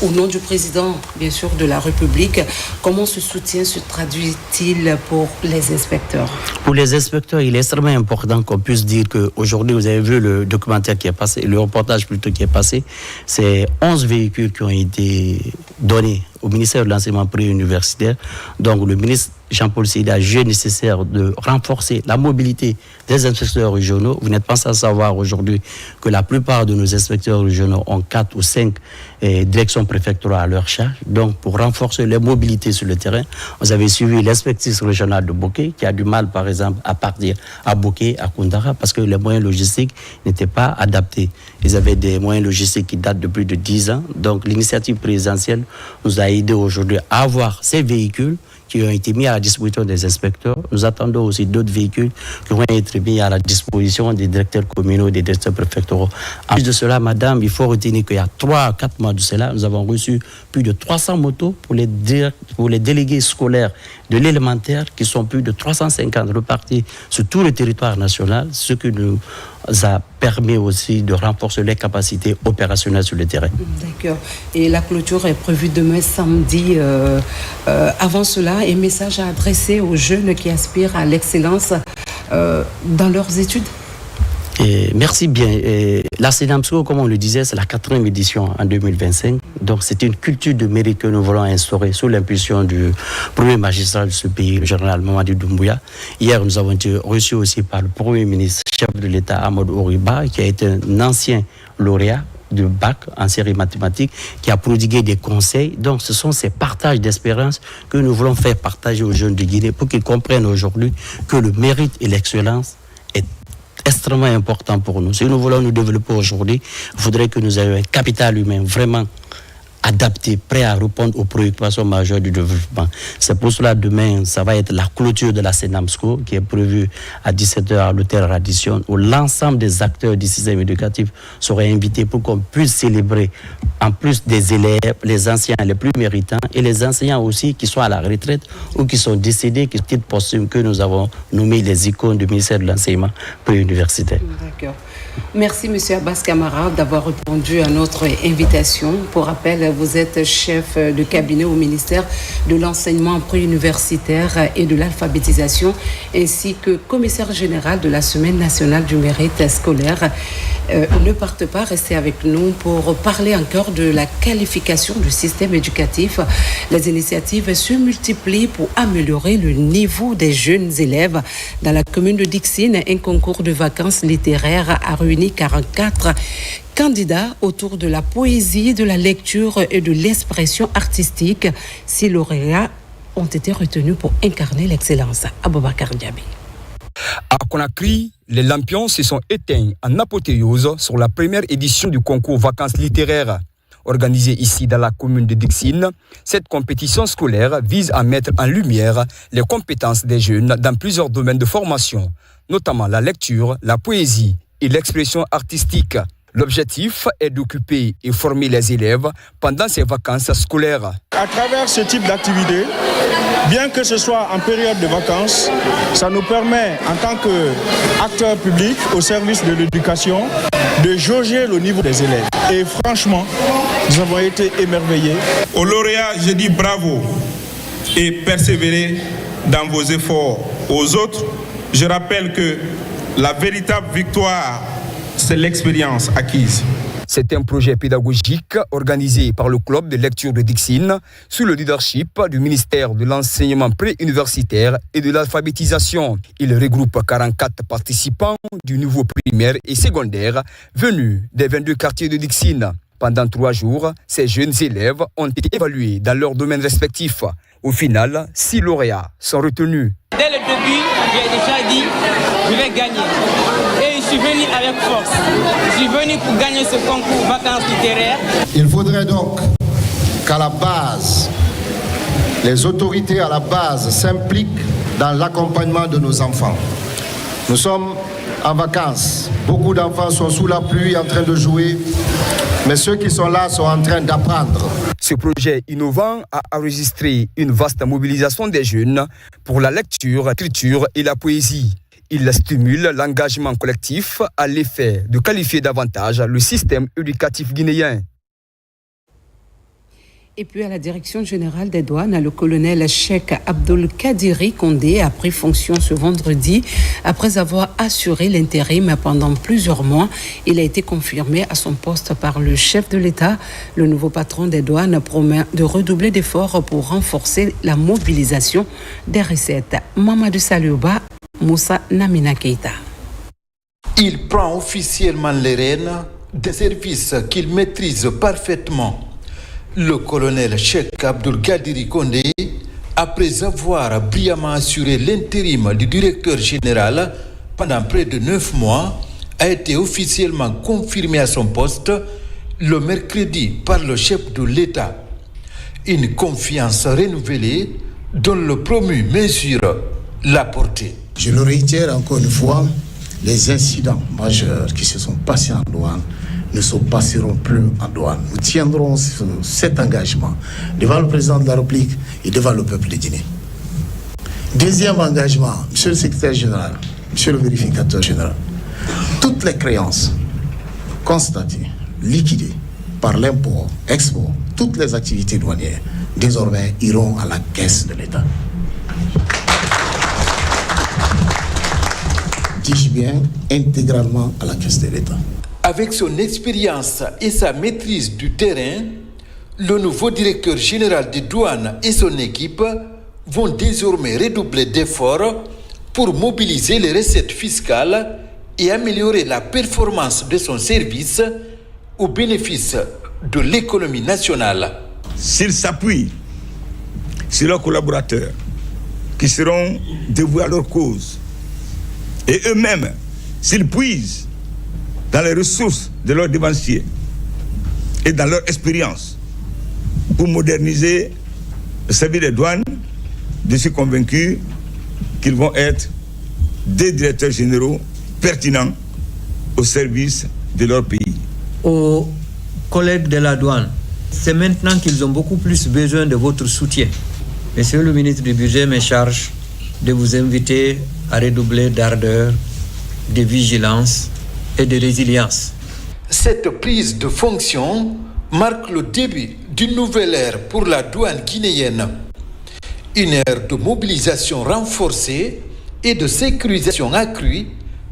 au nom du président, bien sûr, de la République. Comment ce soutien se traduit-il pour les inspecteurs? Pour les inspecteurs, il est extrêmement important qu'on puisse dire qu'aujourd'hui, vous avez vu le documentaire qui est passé, le reportage plutôt qui est passé, c'est 11 véhicules qui ont été donnés au ministère de l'Enseignement préuniversitaire. Donc le ministre Jean-Paul Sidi a jugé nécessaire de renforcer la mobilité des inspecteurs régionaux. Vous n'êtes pas sans savoir aujourd'hui que la plupart de nos inspecteurs régionaux ont 4 ou 5 directions préfectorales à leur charge. Donc pour renforcer les mobilités sur le terrain, vous avez suivi l'inspectrice régionale de Boké qui a du mal par exemple à partir à Boké, à Koundara, parce que les moyens logistiques n'étaient pas adaptés. Ils avaient des moyens logistiques qui datent de plus de 10 ans. Donc l'initiative présidentielle nous a aidé aujourd'hui à avoir ces véhicules qui ont été mis à la disposition des inspecteurs. Nous attendons aussi d'autres véhicules qui vont être mis à la disposition des directeurs communaux, des directeurs préfectoraux. En plus de cela, madame, il faut retenir qu'il y a 3 à 4 mois de cela, nous avons reçu plus de 300 motos pour les délégués scolaires de l'élémentaire, qui sont plus de 350 repartis sur tout le territoire national, ce qui nous a permis aussi de renforcer les capacités opérationnelles sur le terrain. D'accord. Et la clôture est prévue demain samedi. Avant cela, un message à adresser aux jeunes qui aspirent à l'excellence dans leurs études? Merci bien. La SENAMSCO, comme on le disait, c'est la 4e édition en 2025. Donc c'est une culture de mérite que nous voulons instaurer sous l'impulsion du premier magistrat de ce pays, le général Mamadi Doumbouya. Hier, nous avons été reçus aussi par le premier ministre, chef de l'État, Amadou Oriba, qui a été un ancien lauréat de bac en série mathématiques, qui a prodigué des conseils. Donc ce sont ces partages d'espérance que nous voulons faire partager aux jeunes de Guinée pour qu'ils comprennent aujourd'hui que le mérite et l'excellence est extrêmement important pour nous. Si nous voulons nous développer aujourd'hui, il faudrait que nous ayons un capital humain vraiment adapté, prêt à répondre aux préoccupations majeures du développement. C'est pour cela demain, ça va être la clôture de la SENAMSCO qui est prévue à 17h à l'hôtel Radisson, où l'ensemble des acteurs du système éducatif seraient invités pour qu'on puisse célébrer, en plus des élèves, les anciens les plus méritants et les enseignants aussi qui sont à la retraite ou qui sont décédés, qui titre posthume que nous avons nommé les icônes du ministère de l'enseignement préuniversitaire. D'accord. Merci M. Abbas Kamara d'avoir répondu à notre invitation. Pour rappel, vous êtes chef de cabinet au ministère de l'enseignement préuniversitaire et de l'alphabétisation, ainsi que commissaire général de la Semaine nationale du mérite scolaire. Ne partez pas, restez avec nous pour parler encore de la qualification du système éducatif. Les initiatives se multiplient pour améliorer le niveau des jeunes élèves. Dans la commune de Dixine, un concours de vacances littéraires a réuni 44 candidats autour de la poésie, de la lecture et de l'expression artistique. 6 lauréats ont été retenus pour incarner l'excellence. Aboubakar Diaby. À Conakry, les lampions se sont éteints en apothéose sur la première édition du concours vacances littéraires. Organisée ici dans la commune de Dixine, cette compétition scolaire vise à mettre en lumière les compétences des jeunes dans plusieurs domaines de formation, notamment la lecture, la poésie et l'expression artistique. L'objectif est d'occuper et former les élèves pendant ces vacances scolaires. À travers ce type d'activité, bien que ce soit en période de vacances, ça nous permet, en tant qu'acteurs publics au service de l'éducation, de jauger le niveau des élèves. Et franchement, nous avons été émerveillés. Aux lauréats, je dis bravo et persévérez dans vos efforts. Aux autres, je rappelle que la véritable victoire, c'est l'expérience acquise. C'est un projet pédagogique organisé par le club de lecture de Dixine sous le leadership du ministère de l'enseignement préuniversitaire et de l'alphabétisation. Il regroupe 44 participants du niveau primaire et secondaire venus des 22 quartiers de Dixine. Pendant 3 jours, ces jeunes élèves ont été évalués dans leurs domaines respectifs. Au final, 6 lauréats sont retenus. Dès le début, j'ai déjà dit, je vais gagner. Et je suis venu avec force. Je suis venu pour gagner ce concours vacances littéraires. Il faudrait donc qu'à la base, les autorités à la base s'impliquent dans l'accompagnement de nos enfants. Nous sommes en vacances. Beaucoup d'enfants sont sous la pluie en train de jouer. Mais ceux qui sont là sont en train d'apprendre. Ce projet innovant a enregistré une vaste mobilisation des jeunes pour la lecture, l'écriture et la poésie. Il stimule l'engagement collectif à l'effet de qualifier davantage le système éducatif guinéen. Et puis à la direction générale des douanes, le colonel Cheikh Abdul Kadiri Kondé a pris fonction ce vendredi après avoir assuré l'intérim pendant plusieurs mois. Il a été confirmé à son poste par le chef de l'État. Le nouveau patron des douanes promet de redoubler d'efforts pour renforcer la mobilisation des recettes. Mamadou Saliouba, Moussa Namina Keita. Il prend officiellement les rênes des services qu'il maîtrise parfaitement. Le colonel Cheikh Abdul Kadiri Kondé, après avoir brillamment assuré l'intérim du directeur général pendant près de 9 mois, a été officiellement confirmé à son poste le mercredi par le chef de l'État. Une confiance renouvelée dont le promu mesure la portée. Je le réitère encore une fois, les incidents majeurs qui se sont passés en douane ne se passeront plus en douane. Nous tiendrons cet engagement devant le président de la République et devant le peuple de Guinée. Deuxième engagement, monsieur le secrétaire général, monsieur le vérificateur général, toutes les créances constatées, liquidées par l'import, export, toutes les activités douanières, désormais iront à la caisse de l'État. dis-je bien, intégralement à la caisse de l'État. Avec son expérience et sa maîtrise du terrain, le nouveau directeur général des douanes et son équipe vont désormais redoubler d'efforts pour mobiliser les recettes fiscales et améliorer la performance de son service au bénéfice de l'économie nationale. S'ils s'appuient sur leurs collaborateurs qui seront dévoués à leur cause et eux-mêmes, s'ils puisent dans les ressources de leurs dévanciers et dans leur expérience pour moderniser le service des douanes, je suis convaincu qu'ils vont être des directeurs généraux pertinents au service de leur pays. Aux collègues de la douane, c'est maintenant qu'ils ont beaucoup plus besoin de votre soutien. Monsieur le ministre du Budget me charge de vous inviter à redoubler d'ardeur, de vigilance et de résilience. Cette prise de fonction marque le début d'une nouvelle ère pour la douane guinéenne. Une ère de mobilisation renforcée et de sécurisation accrue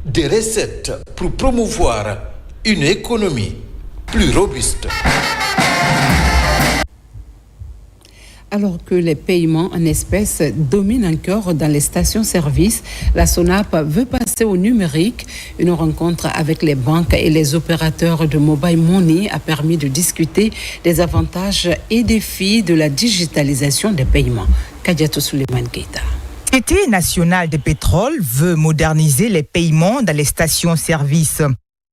des recettes pour promouvoir une économie plus robuste. Alors que les paiements en espèces dominent encore dans les stations-service, la SONAP veut passer au numérique. Une rencontre avec les banques et les opérateurs de mobile money a permis de discuter des avantages et défis de la digitalisation des paiements. Kadiatou Souleymane Keita. La Société nationale de pétrole veut moderniser les paiements dans les stations-service.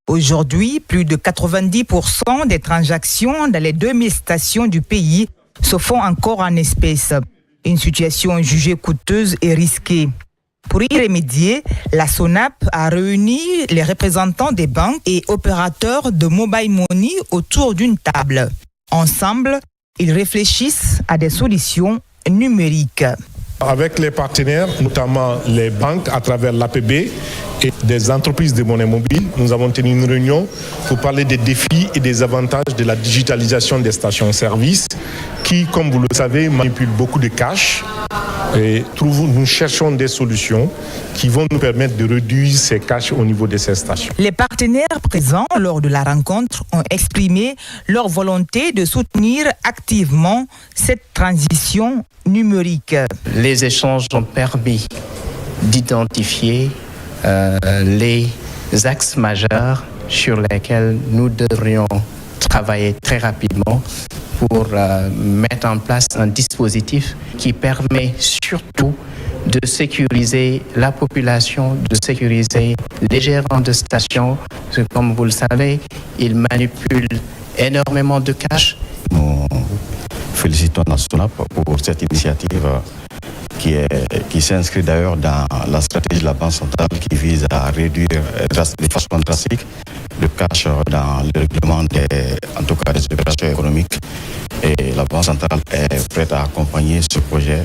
Aujourd'hui, plus de 90% des transactions dans les 2000 stations du pays se font encore en espèces. Une situation jugée coûteuse et risquée. Pour y remédier, la SONAP a réuni les représentants des banques et opérateurs de mobile money autour d'une table. Ensemble, ils réfléchissent à des solutions numériques. Avec les partenaires, notamment les banques à travers l'APB et des entreprises de monnaie mobile, nous avons tenu une réunion pour parler des défis et des avantages de la digitalisation des stations-service qui, comme vous le savez, manipulent beaucoup de cash. Et nous cherchons des solutions qui vont nous permettre de réduire ces cash au niveau de ces stations. Les partenaires présents lors de la rencontre ont exprimé leur volonté de soutenir activement cette transition numérique. Les échanges ont permis d'identifier les axes majeurs sur lesquels nous devrions travailler très rapidement pour mettre en place un dispositif qui permet surtout de sécuriser la population, de sécuriser les gérants de stations. Parce que, comme vous le savez, ils manipulent énormément de cash. Nous félicitons la SONAP pour cette initiative qui s'inscrit d'ailleurs dans la stratégie de la Banque centrale qui vise à réduire de façon drastique le cash dans le règlement en tout cas des opérations économiques. Et la Banque centrale est prête à accompagner ce projet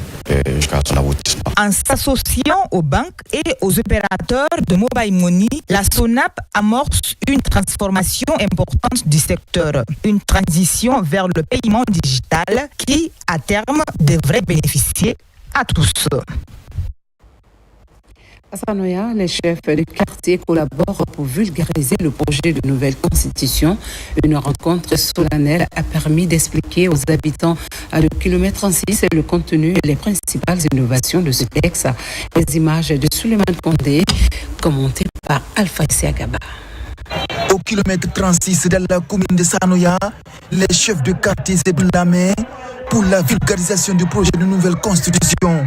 jusqu'à son aboutissement. En s'associant aux banques et aux opérateurs de mobile money, la SONAP amorce une transformation importante du secteur. Une transition vers le paiement digital qui, à terme, devrait bénéficier à tous. À Sanoya, les chefs de quartier collaborent pour vulgariser le projet de nouvelle constitution. Une rencontre solennelle a permis d'expliquer aux habitants à le kilomètre 36 le contenu et les principales innovations de ce texte. Les images de Souleymane Condé, commentées par Alpha Siagaba. Au kilomètre 36 de la commune de Sanoya, les chefs de quartier se donnent la main pour la vulgarisation du projet de nouvelle constitution.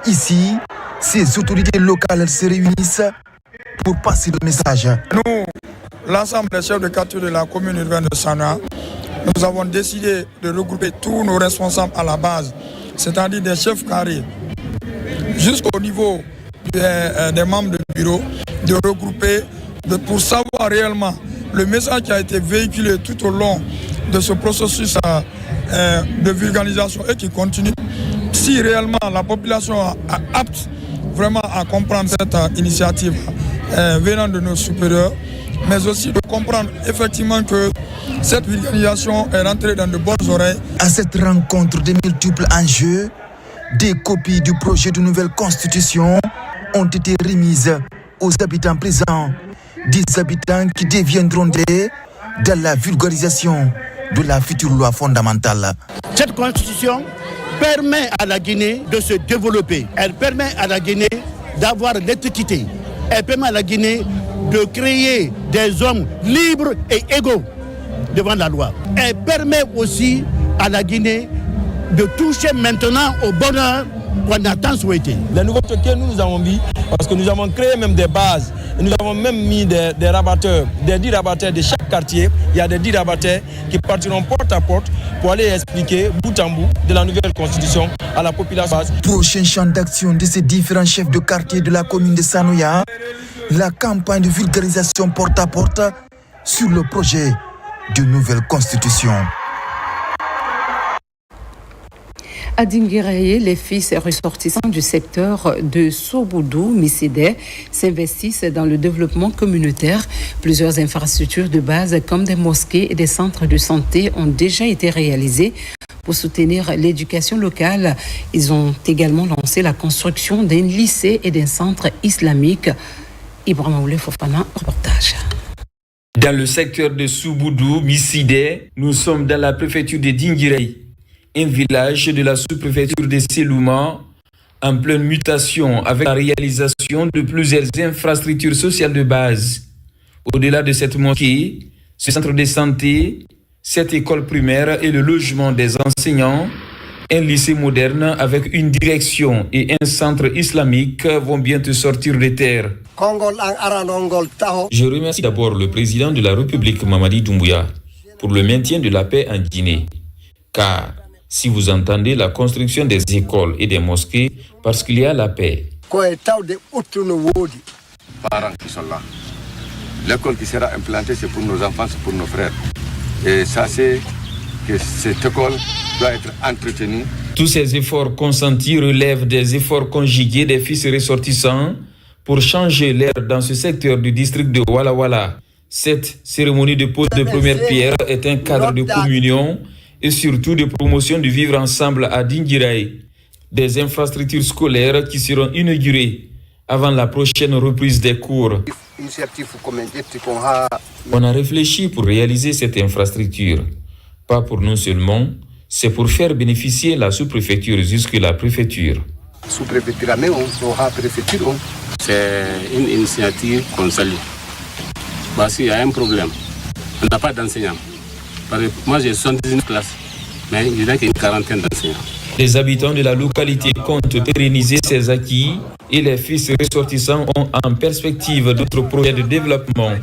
Ici, ces autorités locales se réunissent pour passer le message. Nous, l'ensemble des chefs de quartier de la commune urbaine de Sanoya, nous avons décidé de regrouper tous nos responsables à la base, c'est-à-dire des chefs carrés, jusqu'au niveau des membres du bureau, de regrouper pour savoir réellement le message qui a été véhiculé tout au long de ce processus de vulgarisation et qui continue. Si réellement la population est apte vraiment à comprendre cette initiative venant de nos supérieurs, mais aussi de comprendre effectivement que cette vulgarisation est rentrée dans de bonnes oreilles. À cette rencontre de multiples enjeux, des copies du projet de nouvelle constitution ont été remises aux habitants présents, des habitants qui deviendront dans la vulgarisation de la future loi fondamentale. Cette constitution permet à la Guinée de se développer. Elle permet à la Guinée d'avoir l'équité. Elle permet à la Guinée de créer des hommes libres et égaux devant la loi. Elle permet aussi à la Guinée de toucher maintenant au bonheur qu'on a tant souhaité. Les nouveautés que nous avons mis, parce que nous avons créé même des bases, nous avons même mis des rabatteurs, des 10 rabatteurs de chaque quartier. Il y a des 10 rabatteurs qui partiront porte à porte pour aller expliquer bout en bout de la nouvelle constitution à la population. Prochain champ d'action de ces différents chefs de quartier de la commune de Sanoya, la campagne de vulgarisation porte à porte sur le projet de nouvelle constitution. À Dinguiraye, les fils ressortissants du secteur de Soboudou, Missidé, s'investissent dans le développement communautaire. Plusieurs infrastructures de base comme des mosquées et des centres de santé ont déjà été réalisées pour soutenir l'éducation locale. Ils ont également lancé la construction d'un lycée et d'un centre islamique. Ibrahima Oulé Fofana, reportage. Dans le secteur de Soboudou, Missidé, nous sommes dans la préfecture de Dinguiraye, un village de la sous-préfecture de Selouma, en pleine mutation avec la réalisation de plusieurs infrastructures sociales de base. Au-delà de cette mosquée, ce centre de santé, cette école primaire et le logement des enseignants, un lycée moderne avec une direction et un centre islamique vont bientôt sortir de terre. Je remercie d'abord le président de la République, Mamadi Doumbouya, pour le maintien de la paix en Guinée. Car si vous entendez la construction des écoles et des mosquées, parce qu'il y a la paix. Parents qui sont là. L'école qui sera implantée, c'est pour nos enfants, c'est pour nos frères. Et ça, c'est que cette école doit être entretenue. Tous ces efforts consentis relèvent des efforts conjugués des fils ressortissants pour changer l'air dans ce secteur du district de Wala Wala. Cette cérémonie de pose de première pierre est un cadre de communion et surtout de promotion du vivre ensemble à Dinguiraye. Des infrastructures scolaires qui seront inaugurées avant la prochaine reprise des cours. On a réfléchi pour réaliser cette infrastructure. Pas pour nous seulement, c'est pour faire bénéficier la sous-préfecture jusque la préfecture. C'est une initiative qu'on salue. Parce qu'il y a un problème. On n'a pas d'enseignants. Moi, j'ai 79 classes, mais il n'y a qu'une quarantaine d'enseignants. Les habitants de la localité comptent pérenniser ces acquis et les fils ressortissants ont en perspective d'autres projets de développement.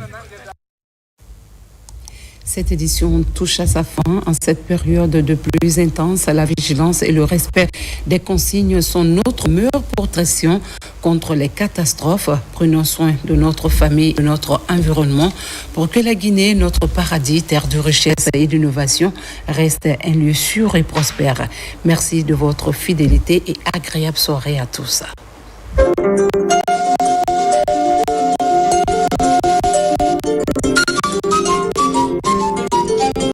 Cette édition touche à sa fin. En cette période de pluie intense, la vigilance et le respect des consignes sont notre meilleure protection contre les catastrophes. Prenons soin de notre famille, de notre environnement pour que la Guinée, notre paradis, terre de richesse et d'innovation, reste un lieu sûr et prospère. Merci de votre fidélité et agréable soirée à tous.